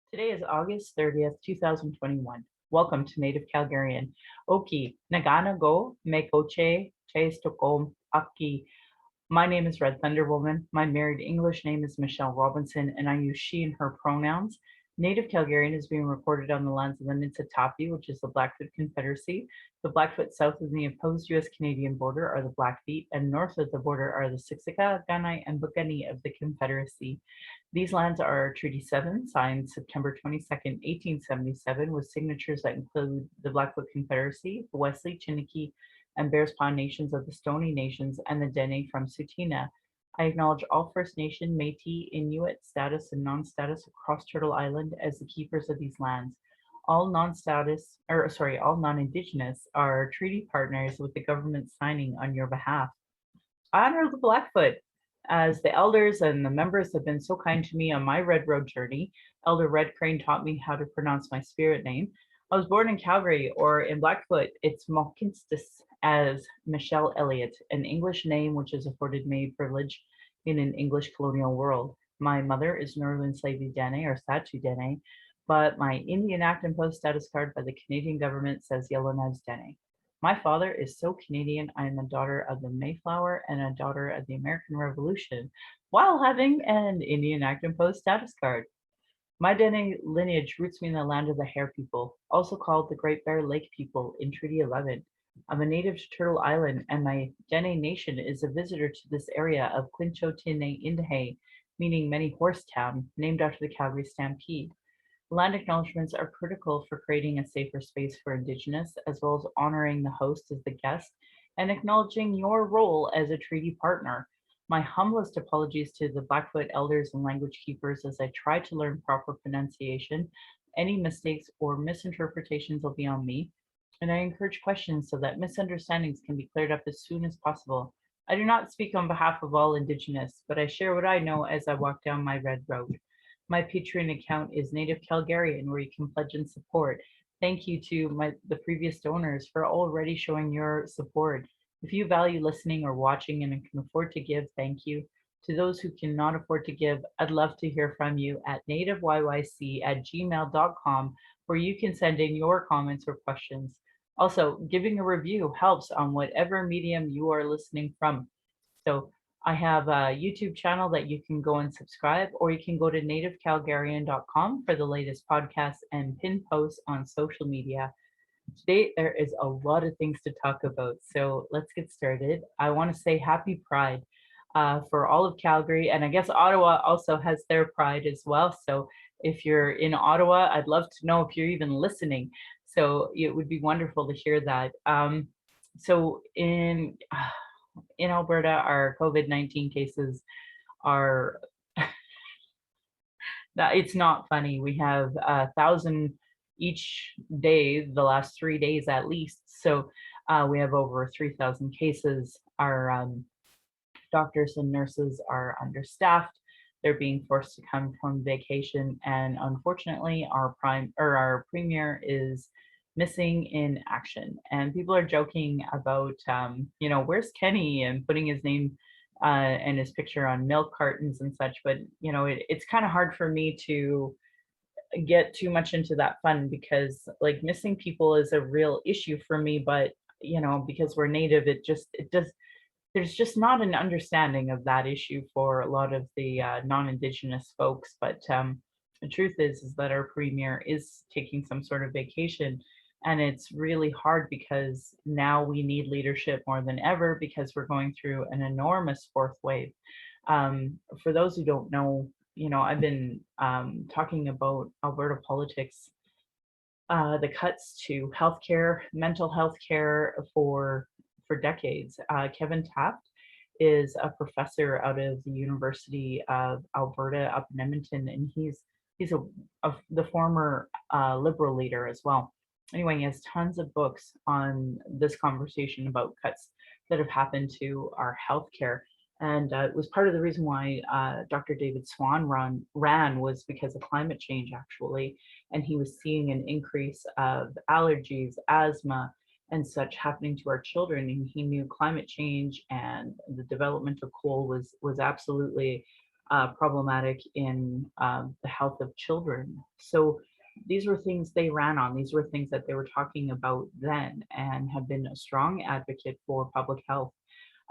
Today is August 30th, 2021. Welcome to Native Calgarian. Oki, Nagana go, Mekoche, Stokom, Aki. My name is Red Thunder Woman. My married English name is Michelle Robinson, and I use she and her pronouns. Native Calgarian is being recorded on the lands of the Niitsitapi, which is the Blackfoot Confederacy. The Blackfoot south of the opposed US-Canadian border are the Blackfeet, and north of the border are the Siksika, Ganai, and Bukani of the Confederacy. These lands are Treaty 7, signed September 22nd, 1877, with signatures that include the Blackfoot Confederacy, the Wesley, Chiniki, and Bearspaw Nations of the Stoney Nations, and the Dene from Tsuut'ina. I acknowledge all First Nation, Métis, Inuit status and non-status across Turtle Island as the keepers of these lands. All all non-Indigenous are treaty partners with the government signing on your behalf. I honor the Blackfoot, as the elders and the members have been so kind to me on my Red Road journey. Elder Red Crane taught me how to pronounce my spirit name. I was born in Calgary, or in Blackfoot, it's Malkinstis as Michelle Elliott, an English name which has afforded me privilege in an English colonial world. My mother is Northern Slavey Dene, or Satu Dene, but my Indian Act and Post status card by the Canadian government says Yellowknives Dene. My father is so Canadian. I am a daughter of the Mayflower and a daughter of the American Revolution, while having an Indian Act and Post status card. My Dene lineage roots me in the land of the Hare people, also called the Great Bear Lake people in Treaty 11. I'm a native to Turtle Island, and my Dene nation is a visitor to this area of Quinchotine Indahe, meaning many horse town, named after the Calgary Stampede. Land acknowledgements are critical for creating a safer space for Indigenous, as well as honoring the host as the guest and acknowledging your role as a treaty partner. My humblest apologies to the Blackfoot elders and language keepers as I try to learn proper pronunciation. Any mistakes or misinterpretations will be on me, and I encourage questions so that misunderstandings can be cleared up as soon as possible. I do not speak on behalf of all Indigenous, but I share what I know as I walk down my red road. My Patreon account is Native Calgarian, where you can pledge and support. Thank you to the previous donors for already showing your support. If you value listening or watching and can afford to give, thank you. To those who cannot afford to give, I'd love to hear from you at nativeyyc@gmail.com, where you can send in your comments or questions. Also, giving a review helps on whatever medium you are listening from. So I have a YouTube channel that you can go and subscribe, or you can go to nativecalgarian.com for the latest podcasts and pin posts on social media. Today, there is a lot of things to talk about, so let's get started. I want to say happy Pride for all of Calgary, and I guess Ottawa also has their Pride as well. So if you're in Ottawa, I'd love to know if you're even listening. So it would be wonderful to hear that. So in Alberta, our COVID-19 cases are, it's not funny. We have 1,000 each day, the last 3 days at least. So we have over 3,000 cases. Our doctors and nurses are understaffed. They're being forced to come from vacation. And unfortunately, our premier is missing in action. And people are joking about, where's Kenny, and putting his name and his picture on milk cartons and such. But, it's kind of hard for me to get too much into that fun, because like missing people is a real issue for me. But, because we're native, there's just not an understanding of that issue for a lot of the non-Indigenous folks. But the truth is that our premier is taking some sort of vacation, and it's really hard because now we need leadership more than ever, because we're going through an enormous fourth wave. For those who don't know, I've been talking about Alberta politics, the cuts to healthcare, mental health care for decades. Kevin Taft is a professor out of the University of Alberta up in Edmonton, and he's the former Liberal leader as well. Anyway, he has tons of books on this conversation about cuts that have happened to our healthcare. And it was part of the reason why Dr. David Swan ran was because of climate change, actually. And he was seeing an increase of allergies, asthma, and such happening to our children. And he knew climate change and the development of coal was absolutely problematic in the health of children. So these were things they ran on. These were things that they were talking about then and have been a strong advocate for public health.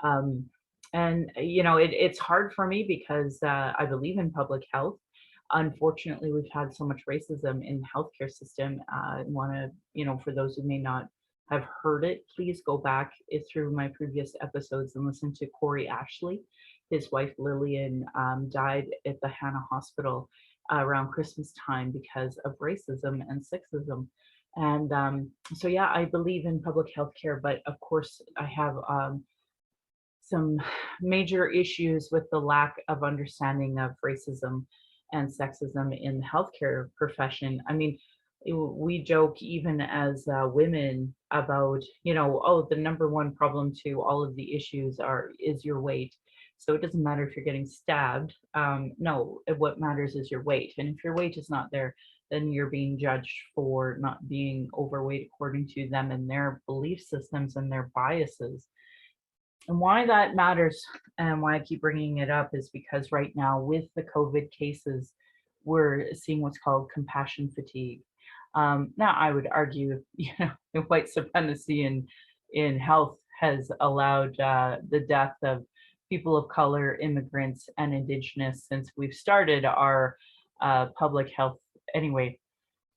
Um, and it's hard for me because I believe in public health. Unfortunately, we've had so much racism in the healthcare system. I want to, for those who may not have heard it, please go back through my previous episodes and listen to Corey Ashley. His wife Lillian died at the Hannah Hospital around Christmas time because of racism and sexism. And so, yeah, I believe in public health care, but of course, I have some major issues with the lack of understanding of racism and sexism in the healthcare profession. I mean, we joke even as women about, oh, the number one problem to all of the issues is your weight. So it doesn't matter if you're getting stabbed. No, what matters is your weight. And if your weight is not there, then you're being judged for not being overweight according to them and their belief systems and their biases. And why that matters and why I keep bringing it up is because right now with the COVID cases, we're seeing what's called compassion fatigue. Now, I would argue, the white supremacy in health has allowed the death of people of color, immigrants, and Indigenous since we've started our public health. Anyway,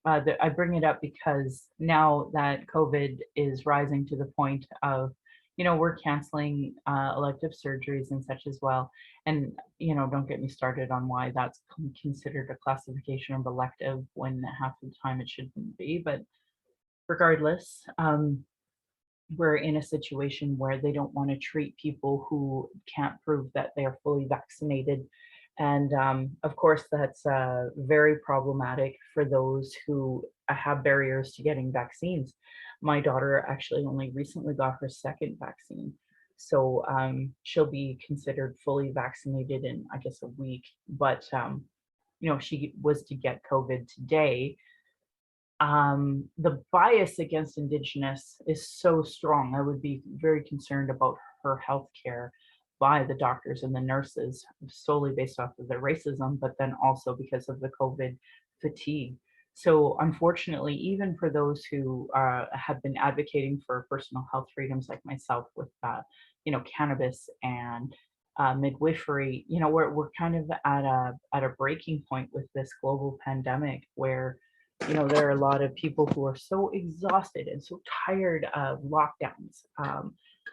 I bring it up because now that COVID is rising to the point of, we're canceling elective surgeries and such as well. And, don't get me started on why that's considered a classification of elective when half the time it shouldn't be. But regardless, we're in a situation where they don't want to treat people who can't prove that they are fully vaccinated. And of course, that's very problematic for those who have barriers to getting vaccines. My daughter actually only recently got her second vaccine. So she'll be considered fully vaccinated in, I guess, a week. But, she was to get COVID today. The bias against Indigenous is so strong. I would be very concerned about her health care by the doctors and the nurses solely based off of their racism, but then also because of the COVID fatigue. So unfortunately, even for those who have been advocating for personal health freedoms like myself with, cannabis and midwifery, we're kind of at a breaking point with this global pandemic where there are a lot of people who are so exhausted and so tired of lockdowns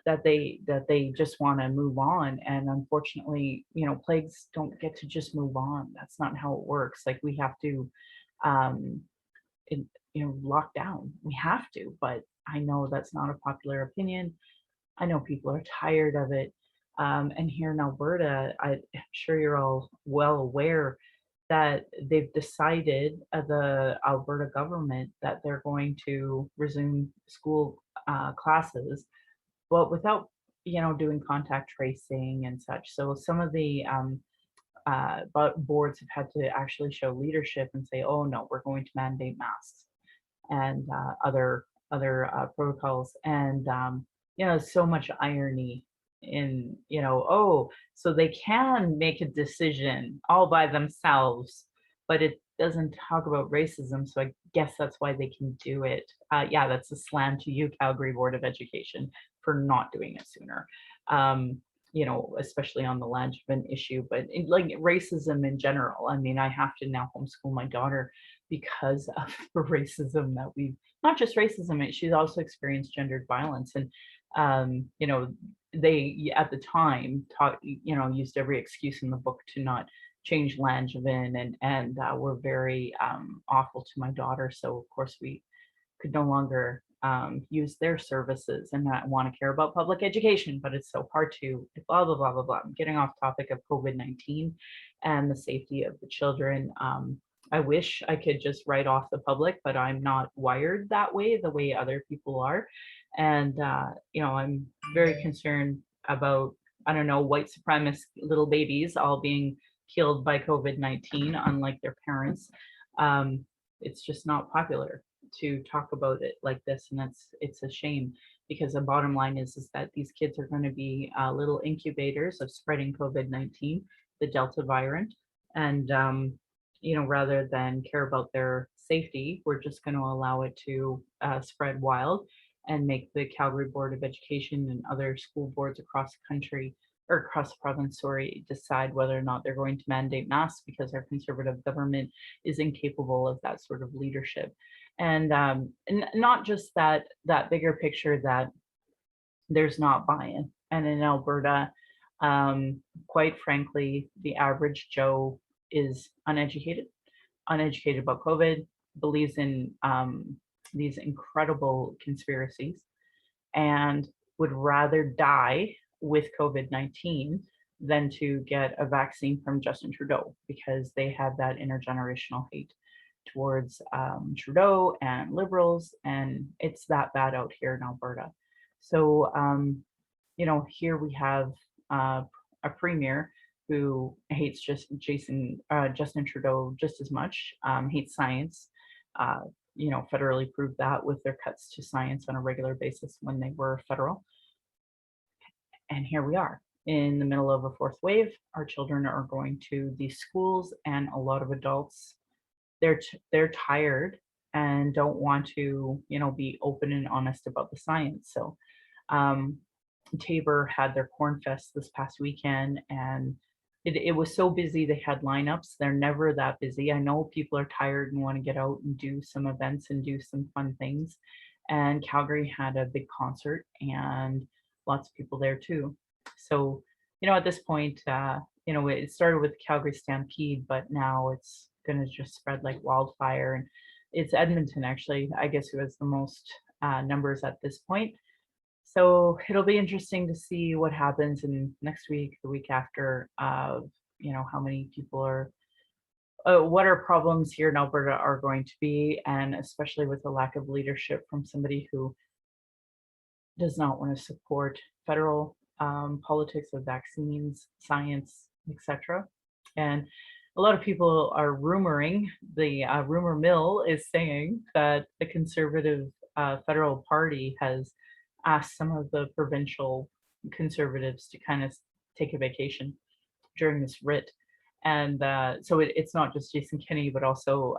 that they just want to move on. And unfortunately, plagues don't get to just move on. That's not how it works. Like we have to, um, in, lock down. We have to. But I know that's not a popular opinion. I know people are tired of it. And here in Alberta, I'm sure you're all well aware that they've decided, the Alberta government, that they're going to resume school classes, but without, doing contact tracing and such. So some of the boards have had to actually show leadership and say, oh no, we're going to mandate masks and other protocols. And so much irony in, oh, so they can make a decision all by themselves, but it doesn't talk about racism. So I guess that's why they can do it. Yeah, that's a slam to you, Calgary Board of Education, for not doing it sooner. Especially on the land issue, but like racism in general. I mean, I have to now homeschool my daughter because of the racism that we've, not just racism, she's also experienced gendered violence. And, they at the time taught, used every excuse in the book to not change Langevin and were very awful to my daughter. So of course we could no longer use their services and not want to care about public education, but it's so hard to blah, blah, blah, blah, blah. I'm getting off topic of COVID-19 and the safety of the children. I wish I could just write off the public, but I'm not wired that way, the way other people are. And, I'm very concerned about, I don't know, white supremacist little babies all being killed by COVID-19, unlike their parents. It's just not popular to talk about it like this, and it's a shame, because the bottom line is that these kids are going to be little incubators of spreading COVID-19. the Delta variant. And, rather than care about their safety, we're just going to allow it to spread wild and make the Calgary Board of Education and other school boards across the country or across the province, sorry, decide whether or not they're going to mandate masks because our conservative government is incapable of that sort of leadership. And not just that bigger picture that there's not buy-in. And in Alberta, quite frankly, the average Joe is uneducated about COVID, believes in these incredible conspiracies, and would rather die with COVID-19 than to get a vaccine from Justin Trudeau, because they have that intergenerational hate towards Trudeau and Liberals, and it's that bad out here in Alberta. So, here we have a premier who hates Justin Trudeau just as much, hates science, federally proved that with their cuts to science on a regular basis when they were federal. And here we are in the middle of a fourth wave. Our children are going to these schools, and a lot of adults, they're tired and don't want to, be open and honest about the science. So, Tabor had their Corn Fest this past weekend, and it was so busy. They had lineups. They're never that busy. I know people are tired and want to get out and do some events and do some fun things. And Calgary had a big concert and lots of people there too. So, at this point, it started with the Calgary Stampede, but now it's going to just spread like wildfire. And it's Edmonton, actually, I guess, who has the most numbers at this point. So it'll be interesting to see what happens in next week, the week after, how many people are, what our problems here in Alberta are going to be, and especially with the lack of leadership from somebody who does not want to support federal politics of vaccines, science, etc. And a lot of people are rumoring, the rumor mill is saying that the Conservative federal party has asked some of the provincial conservatives to kind of take a vacation during this writ. And so it's not just Jason Kinney, but also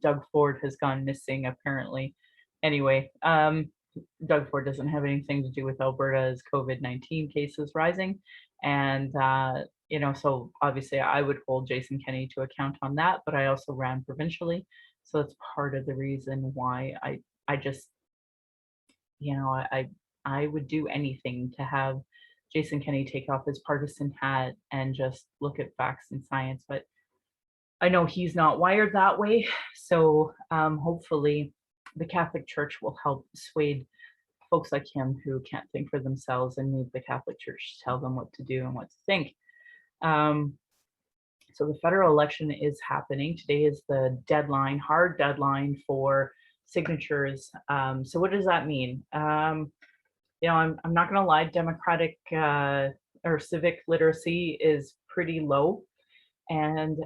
Doug Ford has gone missing, apparently. Anyway, Doug Ford doesn't have anything to do with Alberta's COVID-19 cases rising. And, so obviously I would hold Jason Kinney to account on that, but I also ran provincially. So that's part of the reason why I just, I would do anything to have Jason Kinney take off his partisan hat and just look at facts and science. But I know he's not wired that way. So hopefully the Catholic Church will help persuade folks like him who can't think for themselves and need the Catholic Church to tell them what to do and what to think. So the federal election is happening. Today is the deadline, hard deadline for signatures. So what does that mean? I'm not going to lie, Democratic or civic literacy is pretty low. And,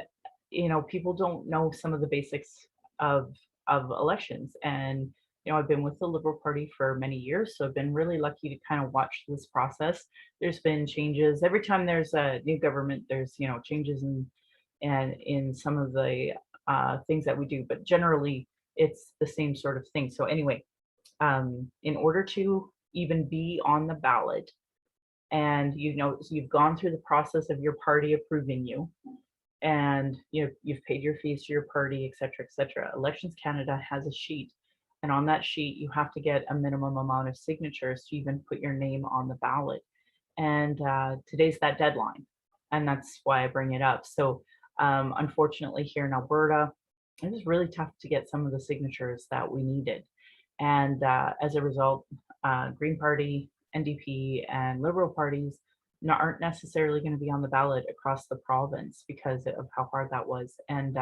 people don't know some of the basics of elections. And, I've been with the Liberal Party for many years, so I've been really lucky to kind of watch this process. There's been changes. Every time there's a new government, there's, changes in some of the things that we do, but generally it's the same sort of thing. So anyway, in order to even be on the ballot, and you've gone through the process of your party approving you, and you've paid your fees to your party, etc. Elections Canada has a sheet, and on that sheet you have to get a minimum amount of signatures to even put your name on the ballot. And today's that deadline, and that's why I bring it up. So unfortunately here in Alberta, it was really tough to get some of the signatures that we needed. And as a result, Green Party, NDP, and Liberal parties aren't necessarily going to be on the ballot across the province because of how hard that was. And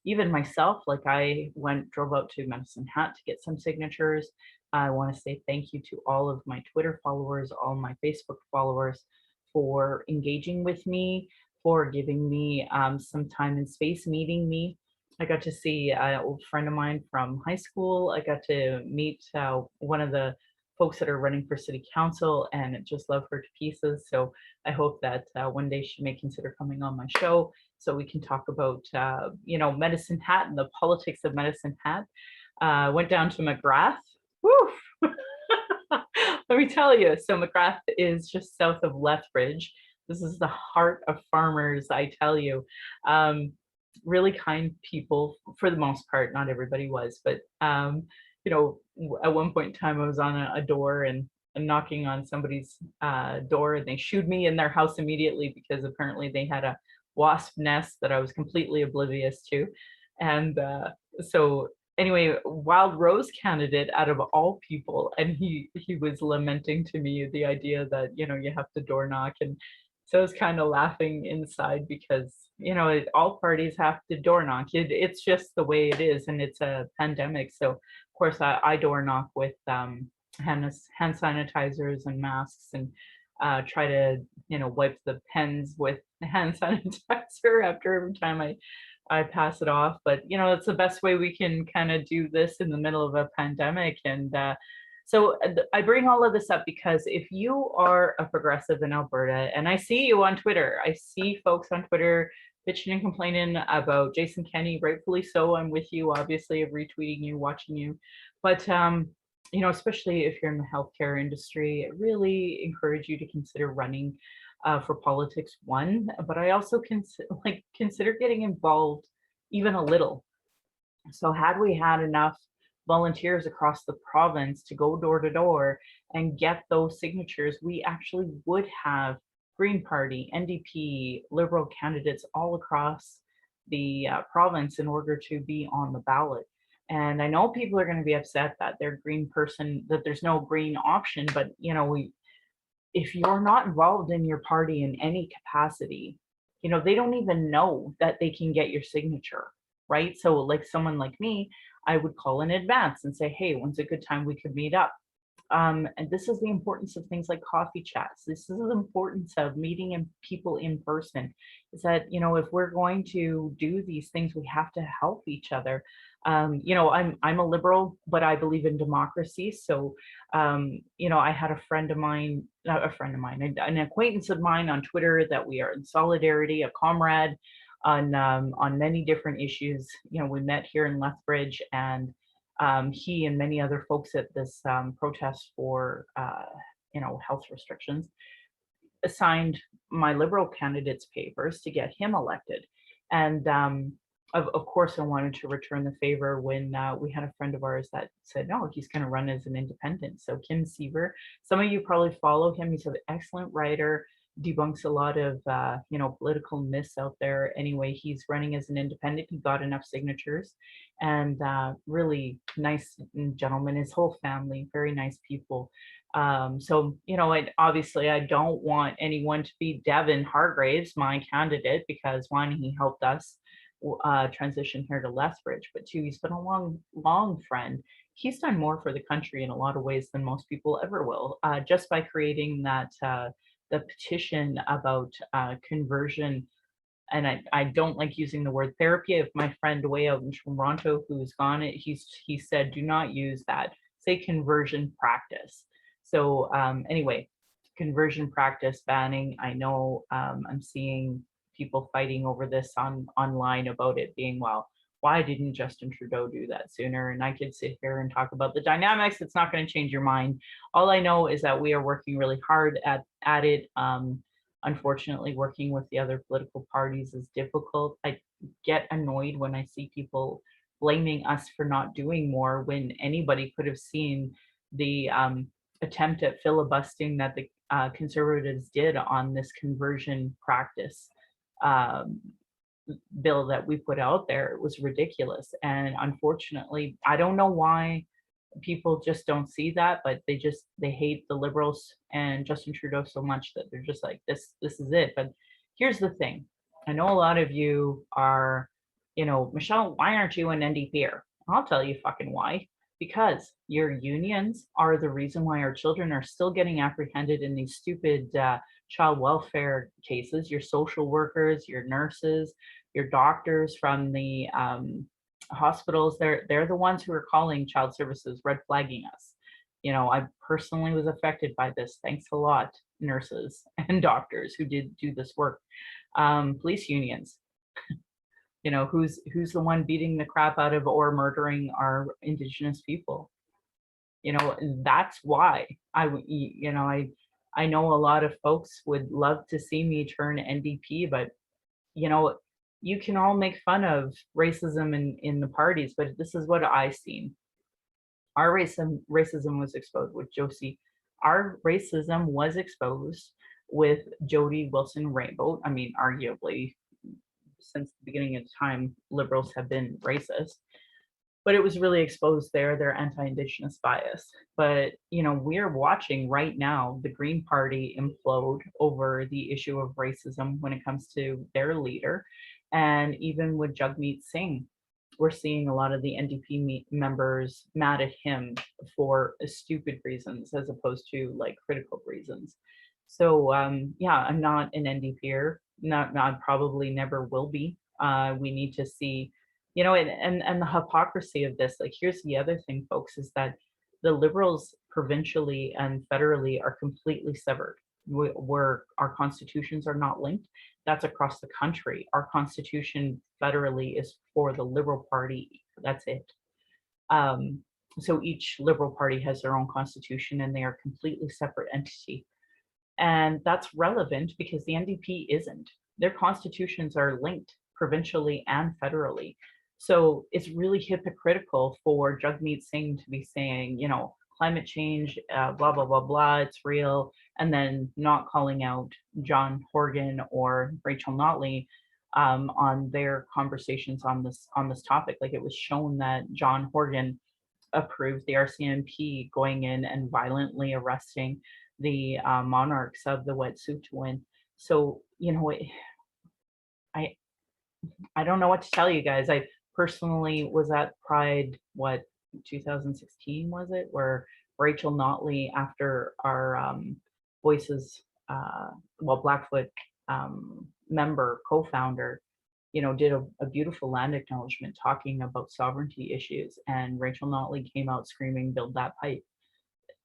even myself, like I drove out to Medicine Hat to get some signatures. I want to say thank you to all of my Twitter followers, all my Facebook followers for engaging with me, for giving me some time and space, meeting me. I got to see an old friend of mine from high school. I got to meet one of the folks that are running for city council and just love her to pieces. So I hope that one day she may consider coming on my show so we can talk about, Medicine Hat and the politics of Medicine Hat. Went down to McGrath. Woo! Let me tell you. So McGrath is just south of Lethbridge. This is the heart of farmers, I tell you. Really kind people for the most part. Not everybody was, but at one point in time, I was on a door and knocking on somebody's door, and they shooed me in their house immediately because apparently they had a wasp nest that I was completely oblivious to. And so anyway, Wild Rose candidate out of all people, and he was lamenting to me the idea that you have to door knock, and so I was kind of laughing inside because all parties have to door knock. It's just the way it is, and it's a pandemic. So of course I door knock with hand sanitizers and masks, and try to wipe the pens with hand sanitizer after every time I pass it off. But it's the best way we can kind of do this in the middle of a pandemic. And so I bring all of this up because if you are a progressive in Alberta, and I see you on Twitter, I see folks on Twitter bitching and complaining about Jason Kenney, rightfully so. I'm with you, obviously, of retweeting you, watching you. But especially if you're in the healthcare industry, I really encourage you to consider running for politics, one, but I also consider getting involved even a little. So had we had enough volunteers across the province to go door to door and get those signatures, we actually would have Green Party, NDP, Liberal candidates all across the province in order to be on the ballot. And I know people are going to be upset that they're green person, that there's no green option, but if you're not involved in your party in any capacity, they don't even know that they can get your signature, right? So like someone like me, I would call in advance and say, hey, when's a good time we could meet up? And this is the importance of things like coffee chats. This is the importance of meeting people in person. Is that, if we're going to do these things, we have to help each other. I'm a liberal, but I believe in democracy. So, I had an acquaintance of mine on Twitter that we are in solidarity, a comrade on many different issues. We met here in Lethbridge, and he and many other folks at this protest for health restrictions assigned my Liberal candidate's papers to get him elected. And of course, I wanted to return the favor when we had a friend of ours that said, no, he's going to run as an independent. So Kim Seaver, some of you probably follow him. He's an excellent writer, debunks a lot of political myths out there. Anyway, he's running as an independent. He got enough signatures, and really nice gentleman. His whole family, very nice people. So obviously I don't want anyone to be Devin Hargraves, my candidate, because one, he helped us transition here to Lethbridge, but two, he's been a long friend. He's done more for the country in a lot of ways than most people ever will, just by creating that the petition about conversion. And I don't like using the word therapy. If my friend way out in Toronto who's gone, he said, do not use that. Say conversion practice. So anyway, conversion practice banning. I know I'm seeing people fighting over this online about it being, well, why didn't Justin Trudeau do that sooner? And I could sit here and talk about the dynamics. It's not going to change your mind. All I know is that we are working really hard at it. Unfortunately, working with the other political parties is difficult. I get annoyed when I see people blaming us for not doing more when anybody could have seen the attempt at filibustering that the Conservatives did on this conversion practice bill that we put out there. It was ridiculous. And unfortunately, I don't know why people just don't see that, but they hate the Liberals and Justin Trudeau so much that they're just like, this is it. But here's the thing. I know a lot of you are, Michelle, why aren't you an NDPer? I'll tell you fucking why. Because your unions are the reason why our children are still getting apprehended in these stupid child welfare cases. Your social workers, your nurses, your doctors from the hospitals, they're the ones who are calling child services, red flagging us. I personally was affected by this. Thanks a lot, nurses and doctors who did do this work. Police unions, who's the one beating the crap out of or murdering our Indigenous people? That's why I know a lot of folks would love to see me turn NDP, but you know, you can all make fun of racism in the parties, but this is what I seen. Our racism was exposed with Josie. Our racism was exposed with Jody Wilson Rainbow. I mean, arguably, since the beginning of time, liberals have been racist, but it was really exposed there, their anti-Indigenous bias. But, we're watching right now the Green Party implode over the issue of racism when it comes to their leader. And even with Jagmeet Singh, we're seeing a lot of the NDP members mad at him for stupid reasons as opposed to like critical reasons. So yeah, I'm not an NDPer, not probably never will be. We need to see, and the hypocrisy of this. Like, here's the other thing, folks, is that the Liberals provincially and federally are completely severed. Where our constitutions are not linked, that's across the country. Our constitution federally is for the Liberal Party. That's it. So each Liberal Party has their own constitution and they are completely separate entity. And that's relevant because the NDP isn't. Their constitutions are linked provincially and federally. So it's really hypocritical for Jagmeet Singh to be saying, climate change, blah, blah, blah, blah, it's real, and then not calling out John Horgan or Rachel Notley on their conversations on this topic. Like, it was shown that John Horgan approved the RCMP going in and violently arresting the monarchs of the Wet'suwet'en. So, I don't know what to tell you guys. I personally was at Pride, 2016 was it, where Rachel Notley, after our Voices, Blackfoot member, co-founder, did a beautiful land acknowledgement talking about sovereignty issues, and Rachel Notley came out screaming, "Build that pipe."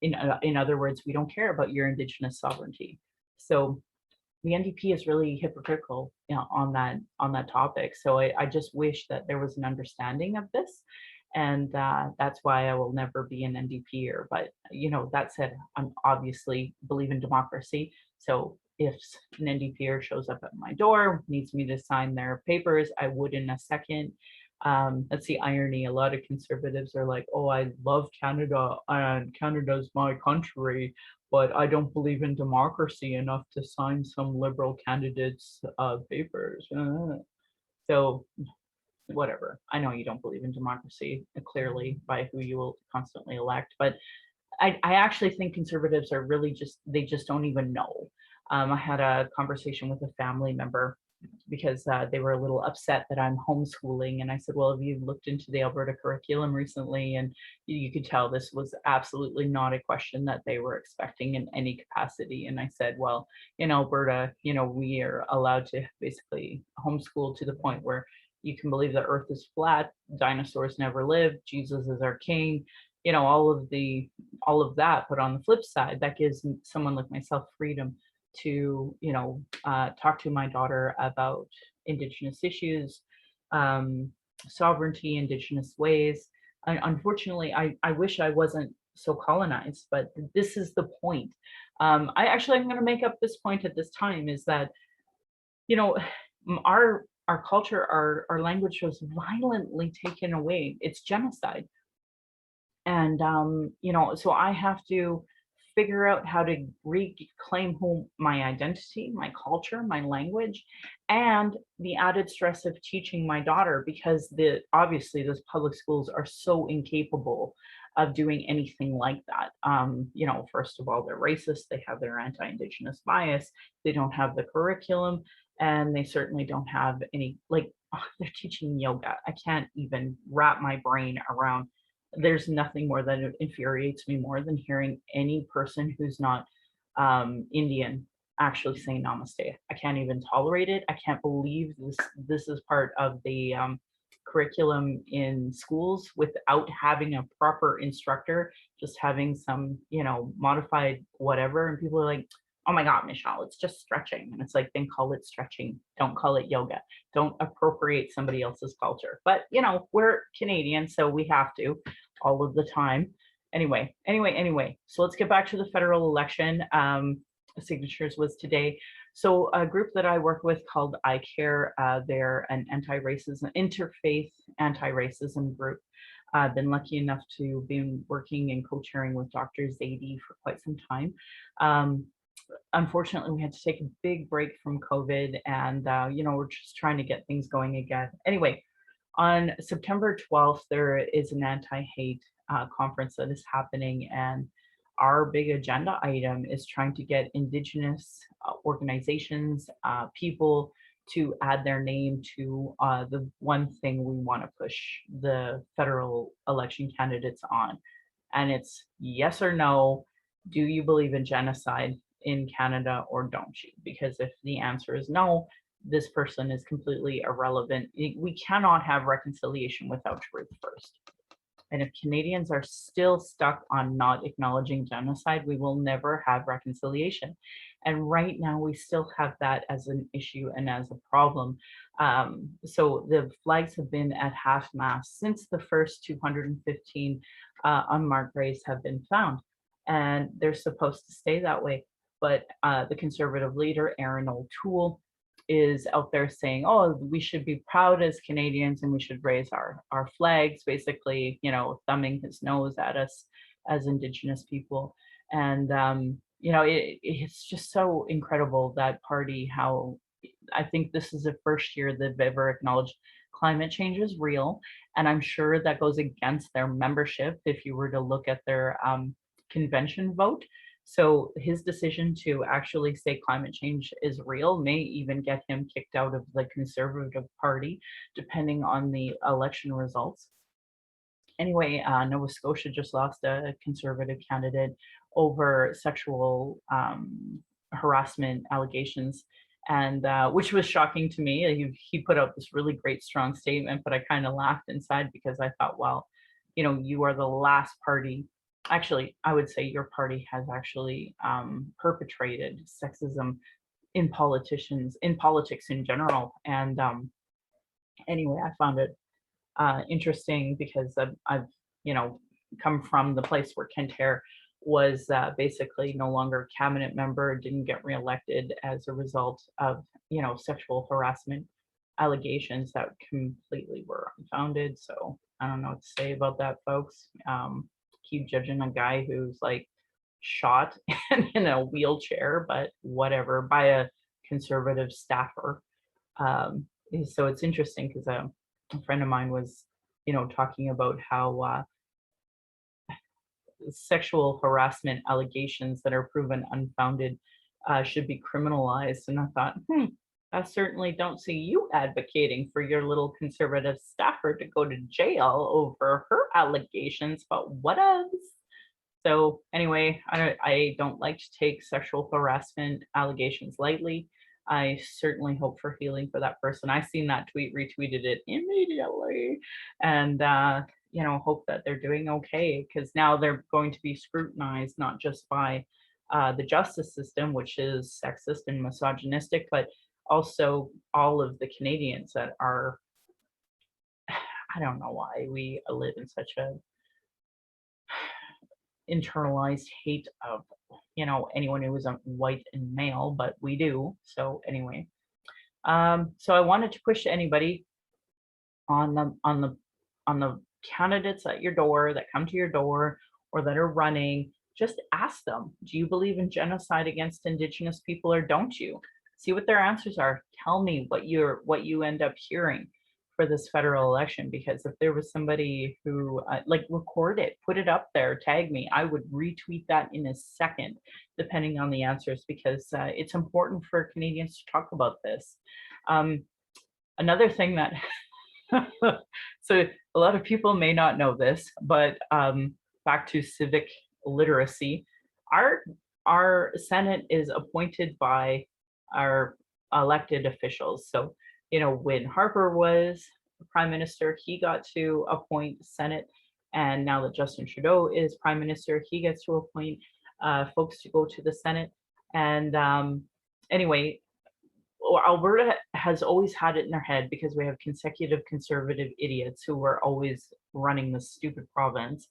In other words, we don't care about your Indigenous sovereignty. So the NDP is really hypocritical, on that topic. So I just wish that there was an understanding of this, and that's why I will never be an NDPer. But that said, I'm obviously believe in democracy. So if an NDPer shows up at my door, needs me to sign their papers, I would in a second. That's the irony. A lot of conservatives are like, "Oh, I love Canada and Canada's my country, but I don't believe in democracy enough to sign some liberal candidates' papers." So whatever. I know you don't believe in democracy, clearly, by who you will constantly elect, but I actually think conservatives are really they just don't even know. I had a conversation with a family member because they were a little upset that I'm homeschooling. And I said, "Well, have you looked into the Alberta curriculum recently?" And you could tell this was absolutely not a question that they were expecting in any capacity. And I said, "Well, in Alberta, we are allowed to basically homeschool to the point where you can believe the earth is flat, dinosaurs never lived, Jesus is our king, all of that. But on the flip side, that gives someone like myself freedom to talk to my daughter about Indigenous issues, sovereignty, Indigenous ways." And unfortunately, I wish I wasn't so colonized, but this is the point. I'm going to make up this point at this time, is that our culture, our language was violently taken away. It's genocide. And so I have to figure out how to reclaim my identity, my culture, my language, and the added stress of teaching my daughter, because obviously those public schools are so incapable of doing anything like that. First of all, they're racist, they have their anti-Indigenous bias, they don't have the curriculum, and they certainly don't have any, they're teaching yoga. I can't even wrap my brain around. There's nothing more that infuriates me more than hearing any person who's not Indian actually say namaste. I can't even tolerate it. I can't believe this is part of the curriculum in schools without having a proper instructor, just having some, modified whatever. And people are like, oh my God, Michelle, it's just stretching. And it's like, then call it stretching. Don't call it yoga. Don't appropriate somebody else's culture. But, we're Canadian, so we have to all of the time. Anyway. So let's get back to the federal election. Signatures was today. So a group that I work with called ICARE, they're an anti-racism, interfaith anti-racism group. I've been lucky enough to be working and co-chairing with Dr. Zaidi for quite some time. Unfortunately, we had to take a big break from COVID, and we're just trying to get things going again. Anyway, on September 12th, there is an anti-hate conference that is happening, and our big agenda item is trying to get Indigenous organizations, people to add their name to the one thing we want to push the federal election candidates on. And it's yes or no, do you believe in genocide in Canada or don't you? Because if the answer is no, this person is completely irrelevant. We cannot have reconciliation without truth first. And if Canadians are still stuck on not acknowledging genocide, we will never have reconciliation. And right now, we still have that as an issue and as a problem. So the flags have been at half-mast since the first 215 unmarked graves have been found. And they're supposed to stay that way. But the Conservative leader, Erin O'Toole, is out there saying, oh, we should be proud as Canadians and we should raise our flags, basically, thumbing his nose at us as Indigenous people. And, it's just so incredible, that party, how I think this is the first year they've ever acknowledged climate change is real. And I'm sure that goes against their membership if you were to look at their convention vote. So his decision to actually say climate change is real may even get him kicked out of the Conservative Party, depending on the election results. Anyway, Nova Scotia just lost a Conservative candidate over sexual harassment allegations, and which was shocking to me. He put out this really great, strong statement, but I kind of laughed inside because I thought, well, you are the last party. Actually, I would say your party has actually perpetrated sexism in politics in general. And anyway, I found it interesting because I've come from the place where Kent Hare was basically no longer a cabinet member, didn't get reelected as a result of sexual harassment allegations that completely were unfounded. So I don't know what to say about that, folks. Keep judging a guy who's like shot in a wheelchair, but whatever, by a Conservative staffer. So it's interesting because a friend of mine was, talking about how sexual harassment allegations that are proven unfounded should be criminalized. And I thought, I certainly don't see you advocating for your little Conservative staffer to go to jail over her allegations, but what else? So anyway, I don't like to take sexual harassment allegations lightly. I certainly hope for healing for that person. I seen that tweet, retweeted it immediately, and hope that they're doing okay, because now they're going to be scrutinized not just by the justice system, which is sexist and misogynistic, but also all of the Canadians that are, I don't know why we live in such a internalized hate of, anyone who isn't white and male, but we do. So anyway, so I wanted to push anybody on the candidates at your door, that come to your door or that are running. Just ask them, do you believe in genocide against Indigenous people or don't you? See what their answers are. Tell me what you end up hearing for this federal election, because if there was somebody who record it, put it up there, tag me, I would retweet that in a second, depending on the answers, because it's important for Canadians to talk about this. Another thing that so a lot of people may not know this, but back to civic literacy, our Senate is appointed by our elected officials. So when Harper was prime minister, he got to appoint Senate. And now that Justin Trudeau is prime minister, he gets to appoint folks to go to the Senate. And anyway, Alberta has always had it in their head, because we have consecutive conservative idiots who were always running this stupid province.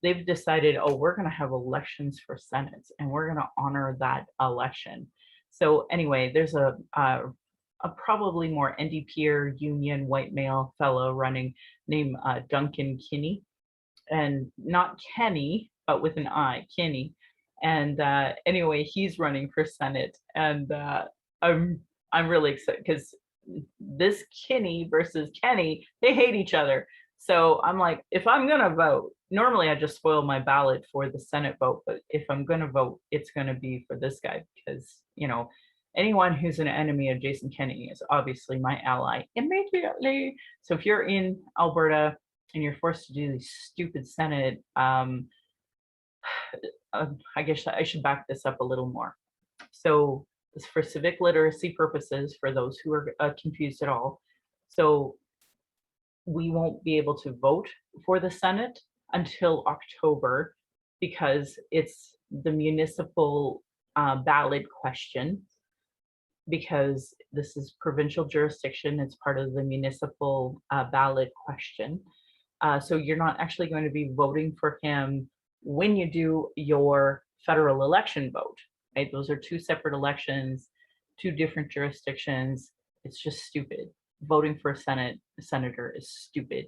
They've decided, oh, we're going to have elections for Senate, and we're going to honor that election. So anyway, there's a probably more NDP or union white male fellow running named Duncan Kinney, and not Kenny, but with an I, Kinney. And anyway, he's running for Senate, and I'm really excited because this Kinney versus Kenny, they hate each other. So I'm like, if I'm gonna vote, normally I just spoil my ballot for the Senate vote, but if I'm gonna vote, it's gonna be for this guy, because anyone who's an enemy of Jason Kenney is obviously my ally immediately. So if you're in Alberta and you're forced to do these stupid Senate, I guess I should back this up a little more. So for civic literacy purposes, for those who are confused at all, so we won't be able to vote for the Senate until October, because it's the municipal ballot question, because this is provincial jurisdiction. It's part of the municipal ballot question. So you're not actually going to be voting for him when you do your federal election vote, right? Those are two separate elections, two different jurisdictions. It's just stupid. Voting for a senator is stupid.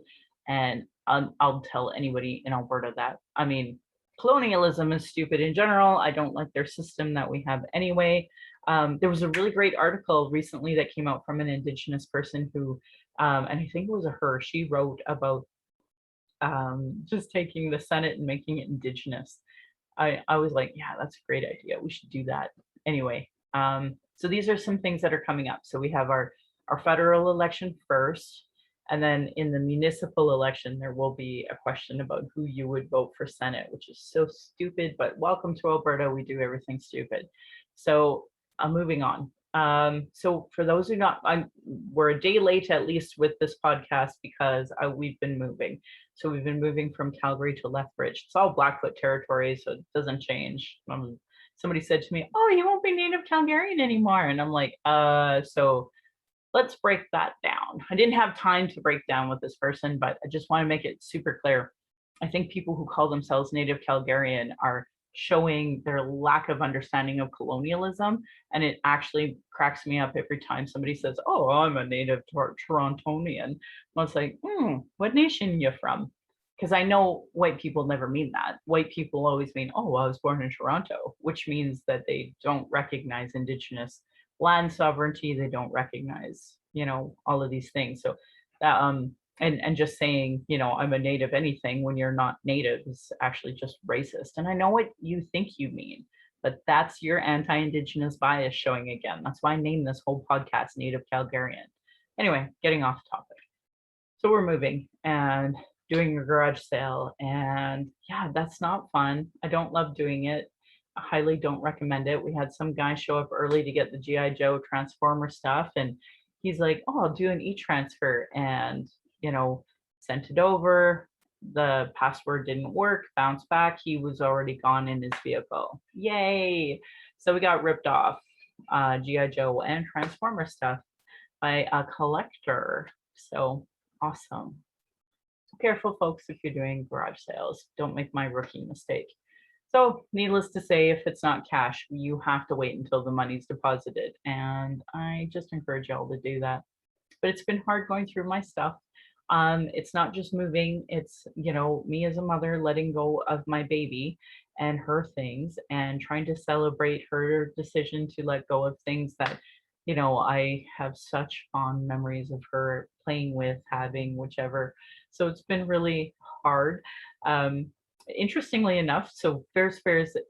And I'll tell anybody in Alberta that. I mean, colonialism is stupid in general. I don't like their system that we have anyway. There was a really great article recently that came out from an Indigenous person who, and I think it was her, she wrote about just taking the Senate and making it Indigenous. I was like, yeah, that's a great idea. We should do that. Anyway, so these are some things that are coming up. So we have our federal election first, and then in the municipal election, there will be a question about who you would vote for Senate, which is so stupid, but welcome to Alberta. We do everything stupid. So moving on. So for those who we're a day late at least with this podcast, because we've been moving. So we've been moving from Calgary to Lethbridge. It's all Blackfoot territory, so it doesn't change. Somebody said to me, oh, you won't be native Calgarian anymore. And I'm like, so let's break that down. I didn't have time to break down with this person, but I just want to make it super clear. I think people who call themselves native Calgarian are showing their lack of understanding of colonialism. And it actually cracks me up every time somebody says, oh, I'm a native Torontonian. I was like, what nation you from? Because I know white people never mean that. White people always mean, oh, I was born in Toronto, which means that they don't recognize Indigenous land sovereignty. They don't recognize, all of these things. So that, and just saying, I'm a native anything when you're not native is actually just racist. And I know what you think you mean, but that's your anti-Indigenous bias showing again. That's why I named this whole podcast Native Calgarian. Anyway, getting off topic. So we're moving and doing a garage sale, and yeah, that's not fun. I don't love doing it. I highly don't recommend it. We had some guy show up early to get the G.I. Joe Transformer stuff, and he's like, oh, I'll do an e-transfer, and sent it over. The password didn't work, bounced back. He was already gone in his vehicle. Yay! So we got ripped off G.I. Joe and Transformer stuff by a collector. So awesome. Careful, folks, if you're doing garage sales. Don't make my rookie mistake. So needless to say, if it's not cash, you have to wait until the money's deposited. And I just encourage y'all to do that. But it's been hard going through my stuff. It's not just moving, it's, me as a mother letting go of my baby and her things and trying to celebrate her decision to let go of things that, I have such fond memories of her playing with, having, whichever. So it's been really hard. Interestingly enough, so Fairs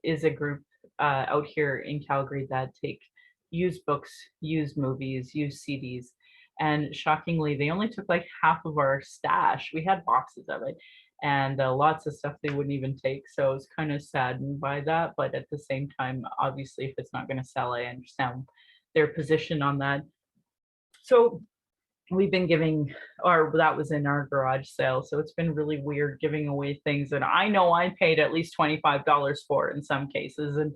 is a group out here in Calgary that take used books, used movies, used CDs. And shockingly, they only took like half of our stash. We had boxes of it and lots of stuff they wouldn't even take. So I was kind of saddened by that. But at the same time, obviously, if it's not going to sell, I understand their position on that. So we've been giving, or that was in our garage sale. So it's been really weird giving away things that I know I paid at least $25 for in some cases. And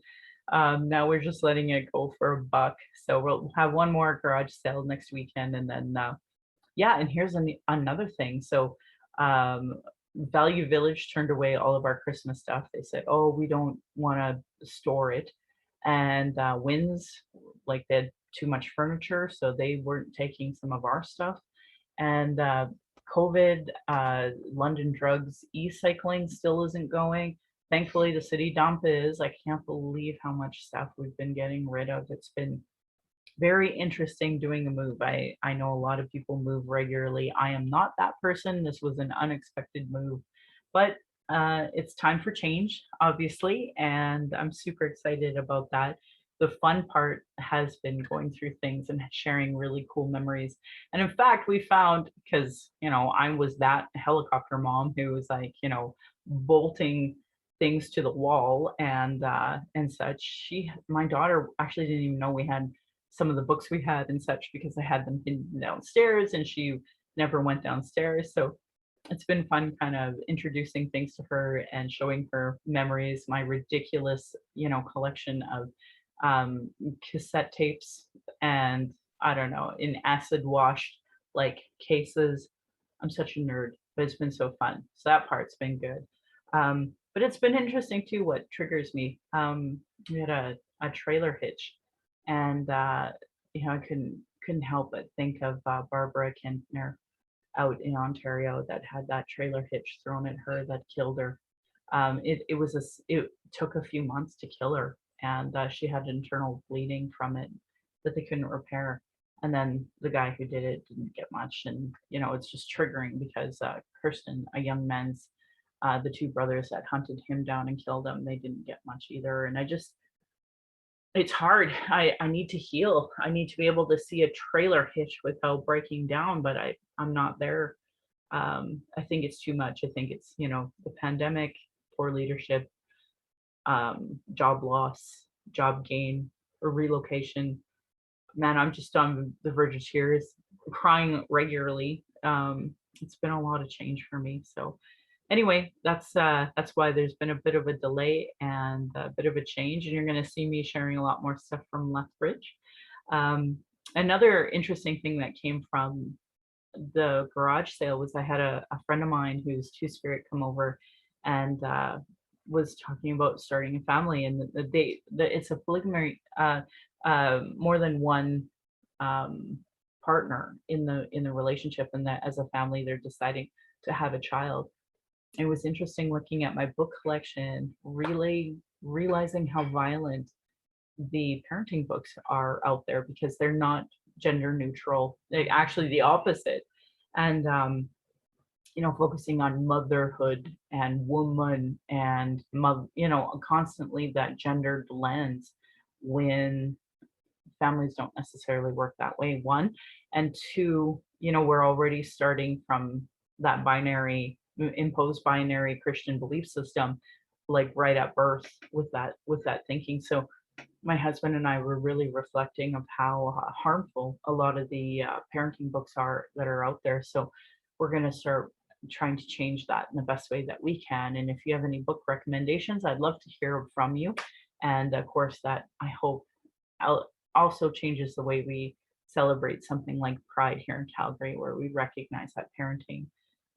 now we're just letting it go for $1. So we'll have one more garage sale next weekend. And then, yeah, and here's another thing. So Value Village turned away all of our Christmas stuff. They said, oh, we don't want to store it. And Winds, like they had too much furniture, so they weren't taking some of our stuff. And COVID, London Drugs e-cycling still isn't going. Thankfully, the city dump is. I can't believe how much stuff we've been getting rid of. It's been very interesting doing a move. I know a lot of people move regularly. I am not that person. This was an unexpected move, but it's time for change, obviously, and I'm super excited about that. The fun part has been going through things and sharing really cool memories. And in fact, we found, because I was that helicopter mom who was like, bolting things to the wall and such. My daughter actually didn't even know we had some of the books we had and such, because I had them hidden downstairs and she never went downstairs. So it's been fun kind of introducing things to her and showing her memories, my ridiculous, collection of um, cassette tapes and I don't know, in acid washed like cases. I'm such a nerd, but it's been so fun. So that part's been good. But it's been interesting too what triggers me. We had a trailer hitch and I couldn't help but think of Barbara Kentner out in Ontario that had that trailer hitch thrown at her that killed her. It took a few months to kill her, and she had internal bleeding from it that they couldn't repair. And then the guy who did it didn't get much, and it's just triggering because Kirsten, a young man's, the two brothers that hunted him down and killed him, they didn't get much either. And it's hard. I need to heal. I need to be able to see a trailer hitch without breaking down, but I'm not there. I think it's too much. I think it's, the pandemic, poor leadership, job loss, job gain, or relocation. Man, I'm just on the verge of tears, crying regularly. It's been a lot of change for me. So anyway, that's why there's been a bit of a delay and a bit of a change, and you're going to see me sharing a lot more stuff from Lethbridge. Um, Another interesting thing that came from the garage sale was I had a friend of mine who's Two-Spirit come over and was talking about starting a family, and it's a polygamy, more than one partner in the relationship, and that as a family they're deciding to have a child. It was interesting looking at my book collection, realizing how violent the parenting books are out there because they're not gender neutral. They actually the opposite. And focusing on motherhood and woman and constantly that gendered lens when families don't necessarily work that way, one. And two, we're already starting from that imposed binary Christian belief system, like right at birth with that thinking. So my husband and I were really reflecting of how harmful a lot of the parenting books are that are out there. So we're going to start trying to change that in the best way that we can. And if you have any book recommendations, I'd love to hear from you. And of course, that I hope also changes the way we celebrate something like Pride here in Calgary, where we recognize that parenting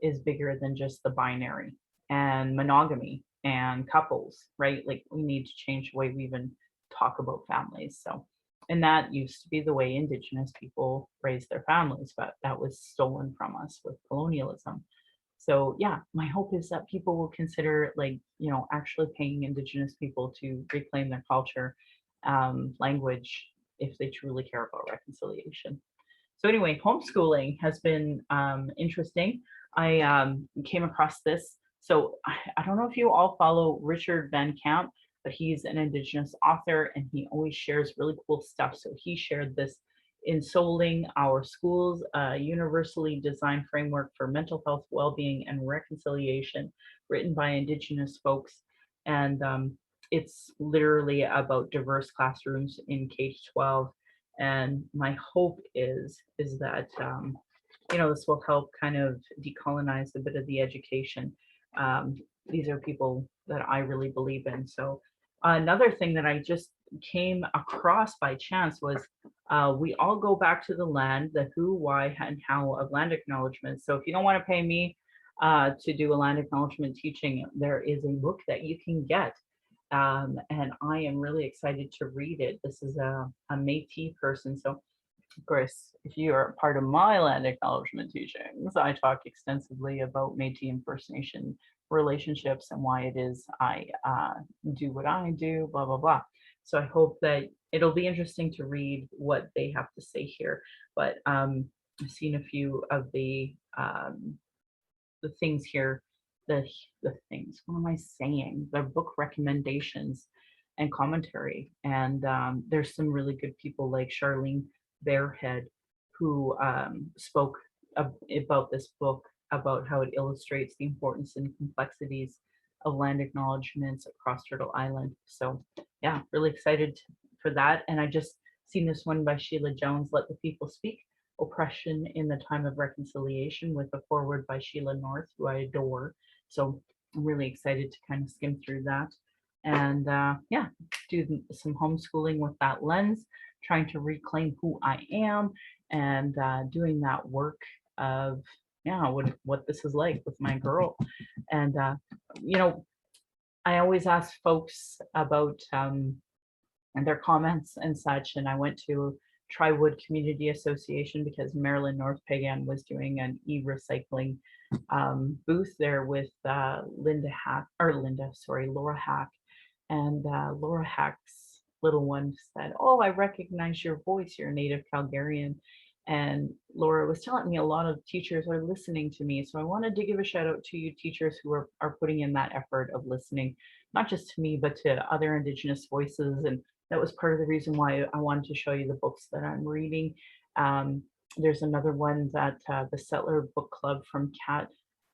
is bigger than just the binary and monogamy and couples, right? Like we need to change the way we even talk about families. So, and that used to be the way Indigenous people raised their families, but that was stolen from us with colonialism. So yeah, my hope is that people will consider actually paying Indigenous people to reclaim their culture, language, if they truly care about reconciliation. So anyway, homeschooling has been interesting. I came across this. So I don't know if you all follow Richard Van Camp, but he's an Indigenous author and he always shares really cool stuff. So he shared this Ensouling Our Schools, a universally designed framework for mental health, well-being, and reconciliation, written by Indigenous folks. And it's literally about diverse classrooms in K-12. And my hope is that this will help kind of decolonize a bit of the education. These are people that I really believe in. So another thing that I just came across by chance was we all go back to the land, the who, why, and how of land acknowledgement. So if you don't want to pay me to do a land acknowledgement teaching, there is a book that you can get. And I am really excited to read it. This is a Métis person. So of course, if you are part of my land acknowledgement teachings, I talk extensively about Métis and First Nation relationships and why it is I do what I do, blah, blah, blah. So I hope that it'll be interesting to read what they have to say here. But I've seen a few of the things here, the things, what am I saying? The book recommendations and commentary. And there's some really good people like Charlene Bearhead who spoke about this book, about how it illustrates the importance and complexities of land acknowledgements across Turtle Island. So yeah, really excited for that. And I just seen this one by Sheila Jones, Let the People Speak, Oppression in the Time of Reconciliation, with a foreword by Sheila North, who I adore. So I'm really excited to kind of skim through that and yeah, do some homeschooling with that lens, trying to reclaim who I am and doing that work of, yeah, what this is like with my girl. And, I always ask folks about and their comments and such. And I went to Trywood Community Association because Marilyn North Pagan was doing an e-recycling booth there with Laura Hack. And Laura Hack's little one said, "Oh, I recognize your voice. You're a native Calgarian." And Laura was telling me a lot of teachers are listening to me. So I wanted to give a shout out to you teachers who are putting in that effort of listening, not just to me, but to other Indigenous voices. And that was part of the reason why I wanted to show you the books that I'm reading. There's another one that the Settler Book Club from Kat,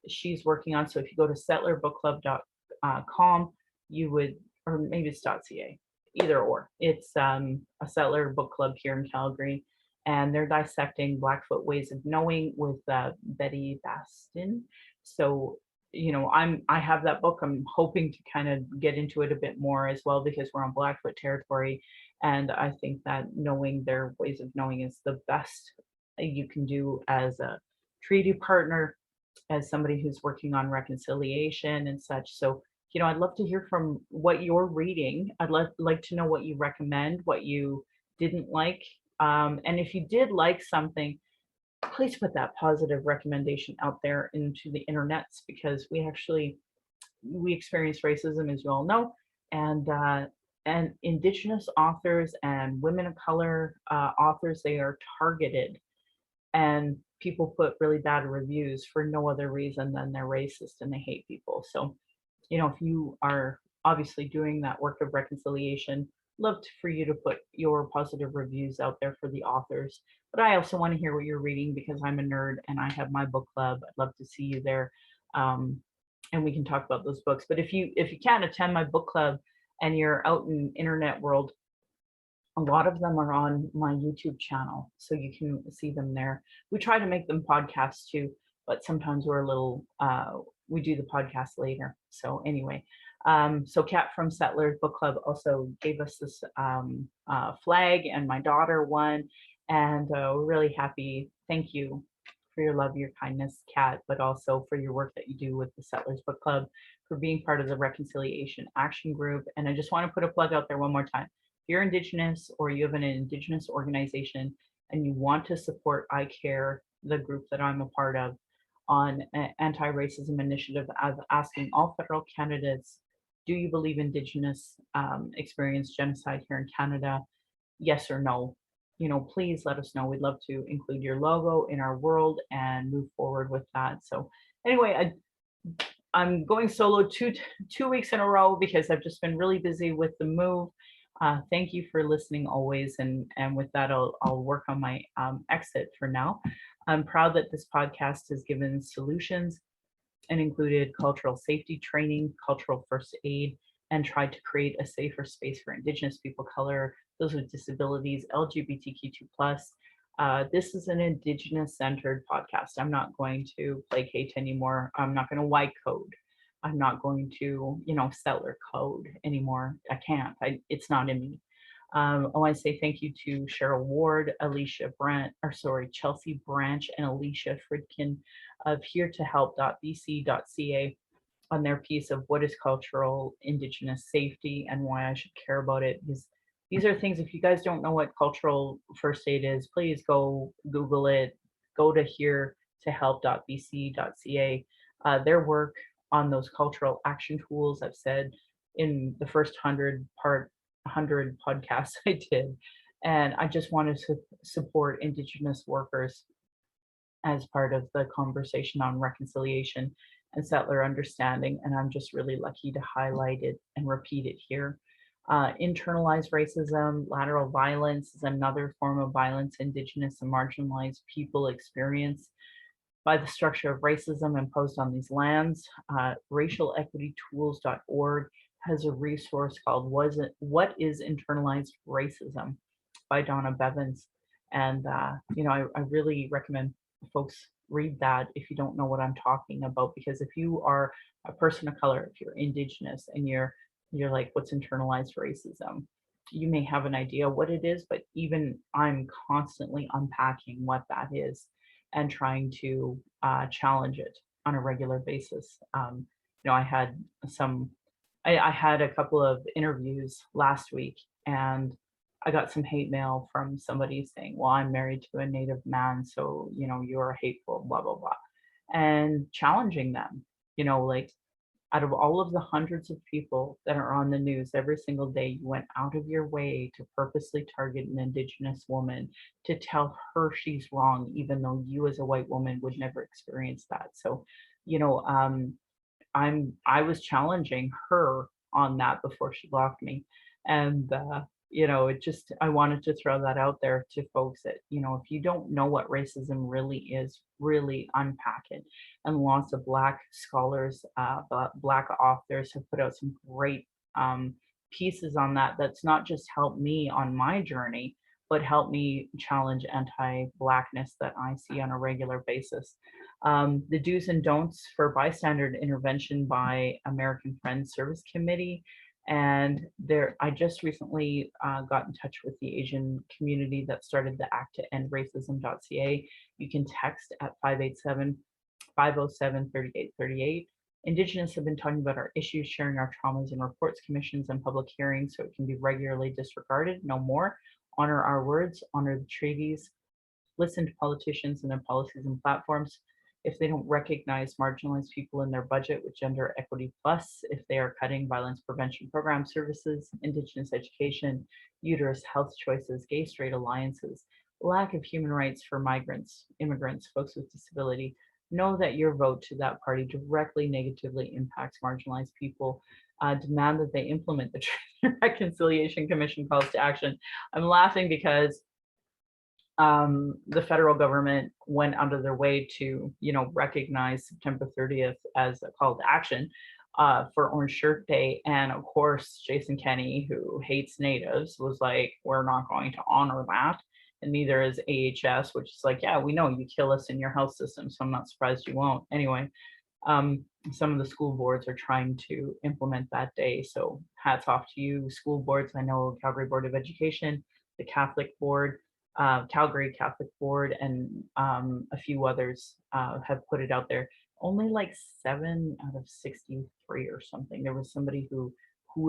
she's working on. So if you go to settlerbookclub.com, you would, or maybe it's .ca, either or. It's a settler book club here in Calgary, and they're dissecting Blackfoot ways of knowing with Betty Bastin. So I have that book. I'm hoping to kind of get into it a bit more as well because we're on Blackfoot territory, and I think that knowing their ways of knowing is the best you can do as a treaty partner, as somebody who's working on reconciliation and such. So I'd love to hear from what you're reading. I'd like to know what you recommend, what you didn't like. And if you did like something, please put that positive recommendation out there into the internets, because we experience racism, as you all know, and Indigenous authors and women of color authors, they are targeted, and people put really bad reviews for no other reason than they're racist and they hate people. So if you are obviously doing that work of reconciliation, love for you to put your positive reviews out there for the authors. But I also want to hear what you're reading, because I'm a nerd and I have my book club. I'd love to see you there, and we can talk about those books. But if you can't attend my book club and you're out in internet world, a lot of them are on my YouTube channel, so you can see them there. We try to make them podcasts too, but sometimes we're a little, we do the podcast later. So anyway, so Kat from Settlers Book Club also gave us this flag, and my daughter won, and we're really happy. Thank you for your love, your kindness, Kat, but also for your work that you do with the Settlers Book Club, for being part of the Reconciliation Action Group. And I just want to put a plug out there one more time. If you're Indigenous or you have an Indigenous organization and you want to support ICARE, the group that I'm a part of, on an anti-racism initiative of asking all federal candidates, do you believe Indigenous experienced genocide here in Canada? Yes or no? Please let us know. We'd love to include your logo in our world and move forward with that. So anyway, I'm going solo two weeks in a row because I've just been really busy with the move. Thank you for listening always. And with that, I'll work on my exit for now. I'm proud that this podcast has given solutions and included cultural safety training, cultural first aid, and tried to create a safer space for Indigenous people of color, those with disabilities, LGBTQ2+, This is an Indigenous-centered podcast. I'm not going to placate anymore. I'm not going to white code. I'm not going to, settler code anymore. I can't. It's not in me. I want to say thank you to Cheryl Ward, Chelsea Branch, and Alicia Fridkin of heretohelp.bc.ca on their piece of what is cultural Indigenous safety and why I should care about it. Because these are things, if you guys don't know what cultural first aid is, please go Google it, go to heretohelp.bc.ca. Their work on those cultural action tools, I've said in the first 100 podcasts I did. And I just wanted to support Indigenous workers as part of the conversation on reconciliation and settler understanding. And I'm just really lucky to highlight it and repeat it here. Internalized racism, lateral violence is another form of violence Indigenous and marginalized people experience by the structure of racism imposed on these lands. RacialEquityTools.org has a resource called What is Internalized Racism by Donna Bevins. And, I really recommend folks read that if you don't know what I'm talking about, because if you are a person of color, if you're Indigenous and you're like, what's internalized racism? You may have an idea what it is, but even I'm constantly unpacking what that is and trying to challenge it on a regular basis. I had I had a couple of interviews last week, and I got some hate mail from somebody saying, well, I'm married to a Native man, so, you're hateful, blah, blah, blah. And challenging them, like, out of all of the hundreds of people that are on the news every single day, you went out of your way to purposely target an Indigenous woman to tell her she's wrong, even though you as a white woman would never experience that. So, I was challenging her on that before she blocked me. And I wanted to throw that out there to folks that, if you don't know what racism really is, really unpack it. And lots of Black scholars, Black authors have put out some great pieces on that. That's not just helped me on my journey, but helped me challenge anti-Blackness that I see on a regular basis. The do's and don'ts for bystander intervention by American Friends Service Committee. And I just recently got in touch with the Asian community that started the Act to End Racism.ca. You can text at 587-507-3838. Indigenous have been talking about our issues, sharing our traumas in reports, commissions, and public hearings, so it can be regularly disregarded. No more. Honor our words, honor the treaties, listen to politicians and their policies and platforms. If they don't recognize marginalized people in their budget with Gender Equity Plus, if they are cutting violence prevention program services, Indigenous education, uterus health choices, gay straight alliances, lack of human rights for migrants, immigrants, folks with disability, know that your vote to that party directly negatively impacts marginalized people. Demand that they implement the Truth and Reconciliation Commission calls to action. I'm laughing because the federal government went out of their way to, recognize September 30th as a call to action for Orange Shirt Day. And of course, Jason Kinney, who hates natives, was like, we're not going to honor that. And neither is AHS, which is like, yeah, we know you kill us in your health system, so I'm not surprised you won't. Anyway, some of the school boards are trying to implement that day. So hats off to you, school boards. I know Calgary Board of Education, the Catholic Board, Calgary Catholic Board, and a few others have put it out there. Only like 7 out of 63 or something. There was somebody who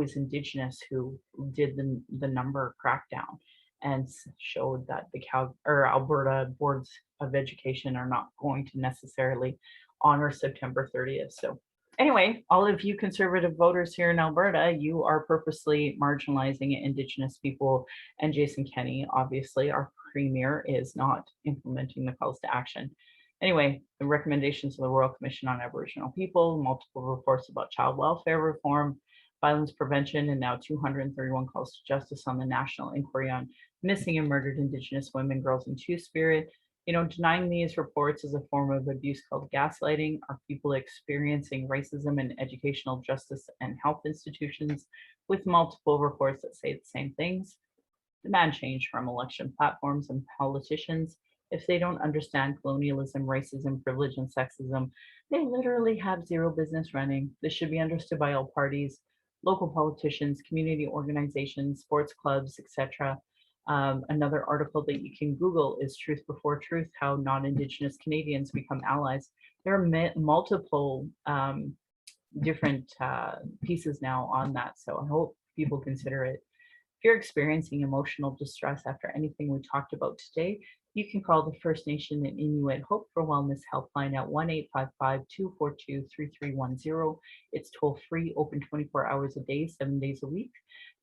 is Indigenous who did the number crackdown and showed that the Alberta boards of education are not going to necessarily honor September 30th. So anyway, all of you conservative voters here in Alberta, you are purposely marginalizing Indigenous people. And Jason Kinney, obviously, our premier, is not implementing the calls to action. Anyway, the recommendations of the Royal Commission on Aboriginal People, multiple reports about child welfare reform, violence prevention, and now 231 calls to justice on the National Inquiry on Missing and Murdered Indigenous Women, Girls, and Two-Spirit. Denying these reports is a form of abuse called gaslighting. Are people experiencing racism in educational, justice, and health institutions with multiple reports that say the same things? Demand change from election platforms and politicians. If they don't understand colonialism, racism, privilege, and sexism, they literally have zero business running. This should be understood by all parties, local politicians, community organizations, sports clubs, etc. Another article that you can Google is Truth Before Truth, How Non-Indigenous Canadians Become Allies. There are multiple different pieces now on that, so I hope people consider it. If you're experiencing emotional distress after anything we talked about today, you can call the First Nation and Inuit Hope for Wellness helpline at 1-855-242-3310. It's toll free, open 24 hours a day, 7 days a week.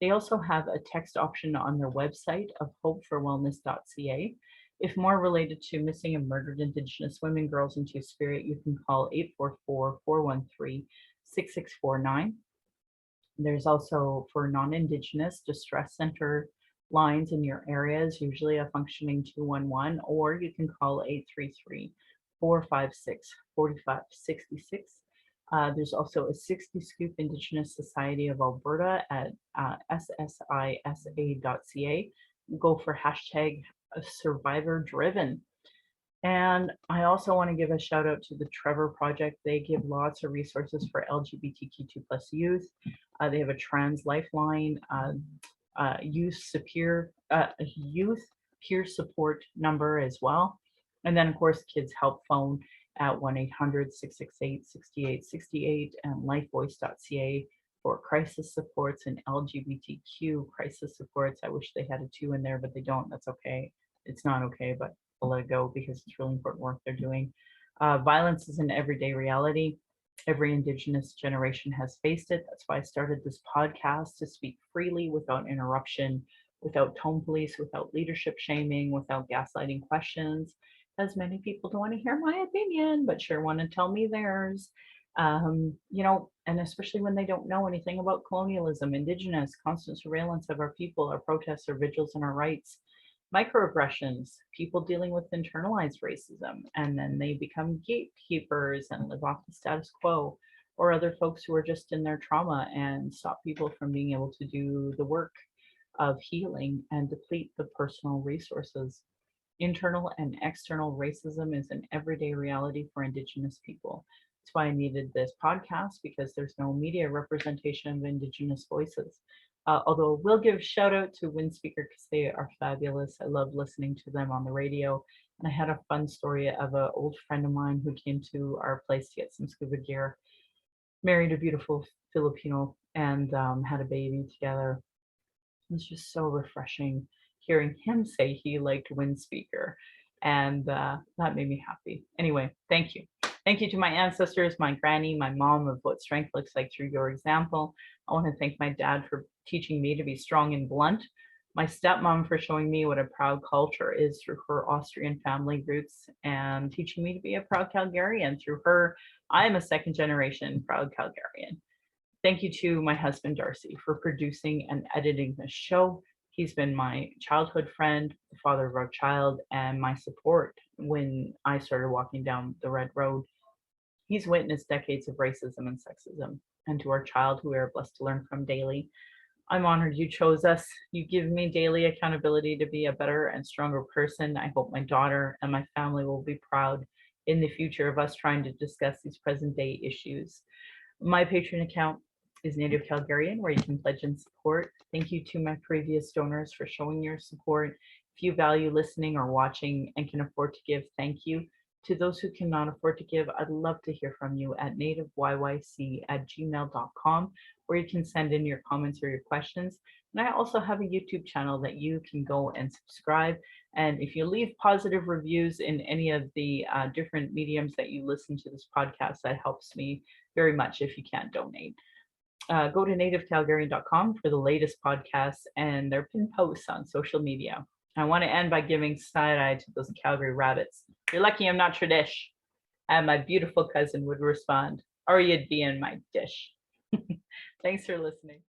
They also have a text option on their website of hopeforwellness.ca. If more related to missing and murdered Indigenous women, girls, and Two-Spirit, you can call 844-413-6649. There's also, for non-Indigenous distress center lines in your areas, usually a functioning 211, or you can call 833-456-4566. There's also a 60 Scoop Indigenous Society of Alberta at ssisa.ca. Go for hashtag survivor driven. And I also want to give a shout out to the Trevor Project. They give lots of resources for LGBTQ2+ youth. They have a trans lifeline, youth peer support number as well. And then of course, Kids Help Phone at 1-800-668-6868 and lifevoice.ca for crisis supports and LGBTQ crisis supports. I wish they had a 2 in there, but they don't. That's okay. It's not okay, but I'll let it go because it's really important work they're doing. Violence is an everyday reality. Every Indigenous generation has faced it. That's why I started this podcast, to speak freely without interruption, without tone police, without leadership shaming, without gaslighting questions, as many people don't want to hear my opinion, but sure want to tell me theirs. And especially when they don't know anything about colonialism, Indigenous, constant surveillance of our people, our protests, our vigils, and our rights. Microaggressions, people dealing with internalized racism, and then they become gatekeepers and live off the status quo, or other folks who are just in their trauma and stop people from being able to do the work of healing and deplete the personal resources. Internal and external racism is an everyday reality for Indigenous people. That's why I needed this podcast, because there's no media representation of Indigenous voices. Although we'll give shout out to Windspeaker because they are fabulous. I love listening to them on the radio. And I had a fun story of an old friend of mine who came to our place to get some scuba gear, married a beautiful Filipino, and had a baby together. It was just so refreshing hearing him say he liked Windspeaker. And that made me happy. Anyway, thank you. Thank you to my ancestors, my granny, my mom, of what strength looks like through your example. I want to thank my dad for teaching me to be strong and blunt. My stepmom for showing me what a proud culture is through her Austrian family roots and teaching me to be a proud Calgarian. Through her, I am a second generation proud Calgarian. Thank you to my husband, Darcy, for producing and editing this show. He's been my childhood friend, the father of our child, and my support when I started walking down the red road. He's witnessed decades of racism and sexism, and to our child, who we are blessed to learn from daily. I'm honored you chose us. You give me daily accountability to be a better and stronger person. I hope my daughter and my family will be proud in the future of us trying to discuss these present day issues. My Patreon account is Native Calgarian, where you can pledge and support. Thank you to my previous donors for showing your support. If you value listening or watching and can afford to give, thank you. To those who cannot afford to give, I'd love to hear from you at nativeyyc@gmail.com, where you can send in your comments or your questions. And I also have a YouTube channel that you can go and subscribe. And if you leave positive reviews in any of the different mediums that you listen to this podcast, that helps me very much if you can't donate. Go to nativecalgarian.com for the latest podcasts and their pinned posts on social media. I want to end by giving side-eye to those Calgary rabbits. You're lucky I'm not Tradish. And my beautiful cousin would respond, or you'd be in my dish. Thanks for listening.